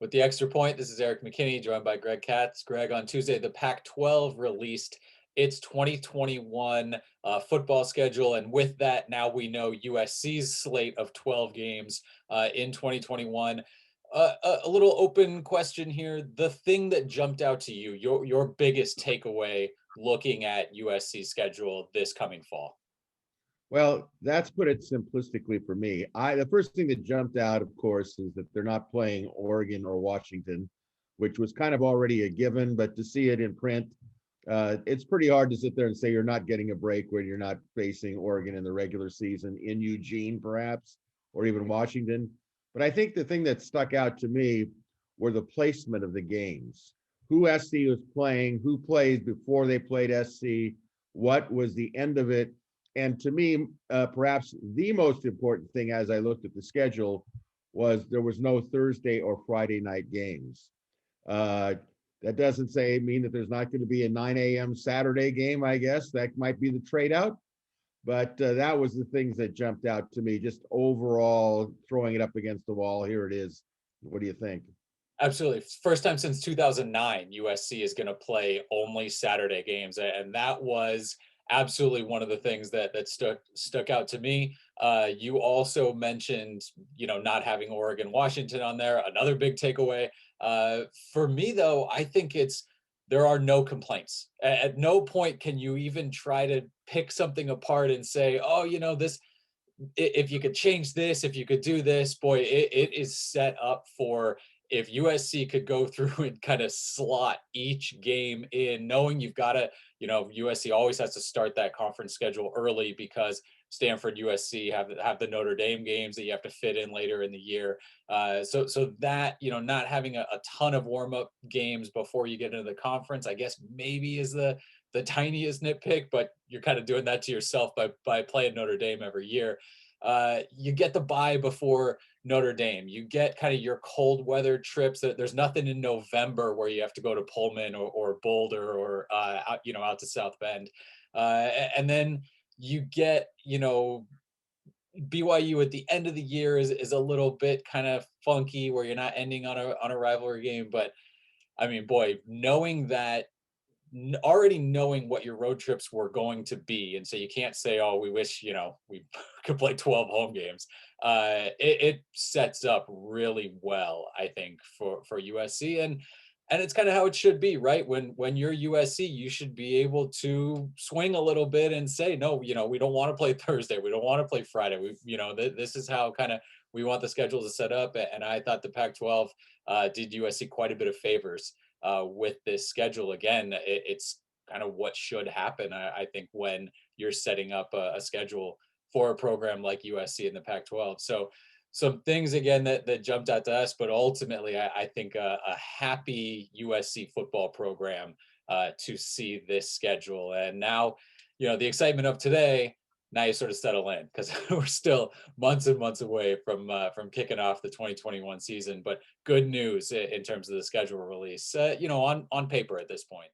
With the extra point, this is Erik McKinney, joined by Katz. Greg, on Tuesday, the Pac-12 released its 2021 football schedule, and with that, now we know USC's slate of 12 games in 2021. A little open question here: the thing that jumped out to you, your biggest takeaway looking at USC's schedule this coming fall? Well, that's put it simplistically for me. The first thing that jumped out, of course, is that they're not playing Oregon or Washington, which was kind of already a given. But to see it in print, it's pretty hard to sit there and say you're not getting a break when you're not facing Oregon in the regular season in Eugene, perhaps, or even Washington. But I think the thing that stuck out to me were the placement of the games. Who SC was playing, who played before they played SC, what was the end of it, and to me, perhaps the most important thing as I looked at the schedule was there was no Thursday or Friday night games. Uh, that doesn't mean that there's not going to be a 9 a.m. Saturday game, I guess. That might be the trade out. But that was the things that jumped out to me, just overall throwing it up against the wall. Here it is. What do you think? Absolutely. First time since 2009, USC is going to play only Saturday games, and that was absolutely one of the things that stuck out to me. You also mentioned, not having Oregon, Washington on there. Another big takeaway for me, though, I think there are no complaints. At no point can you even try to pick something apart and say, oh, this, if you could change this, if you could do this, boy, it is set up for, if USC could go through and kind of slot each game in, knowing you've got to, USC always has to start that conference schedule early because Stanford, USC have the Notre Dame games that you have to fit in later in the year. So that, not having a ton of warm up games before you get into the conference, I guess maybe is the tiniest nitpick, but you're kind of doing that to yourself by playing Notre Dame every year. You get the bye before Notre Dame. You get kind of your cold weather trips. There's nothing in November where you have to go to Pullman or Boulder or out to South Bend, and then you get BYU at the end of the year is a little bit kind of funky where you're not ending on a rivalry game. But I mean, boy, knowing that, already knowing what your road trips were going to be, and so you can't say, oh, we wish we could play 12 home games. It sets up really well, I think, for USC, and it's kind of how it should be, right? When you're USC, you should be able to swing a little bit and say, no, we don't want to play Thursday, we don't want to play Friday, this is how kind of we want the schedule to set up. And I thought the Pac-12 did USC quite a bit of favors with this schedule. Again, it's kind of what should happen, I think, when you're setting up a schedule for a program like USC in the Pac-12. So some things again that jumped out to us, but ultimately I think a happy USC football program to see this schedule. And now, the excitement of today, now you sort of settle in because we're still months and months away from kicking off the 2021 season. But good news in terms of the schedule release, on paper at this point.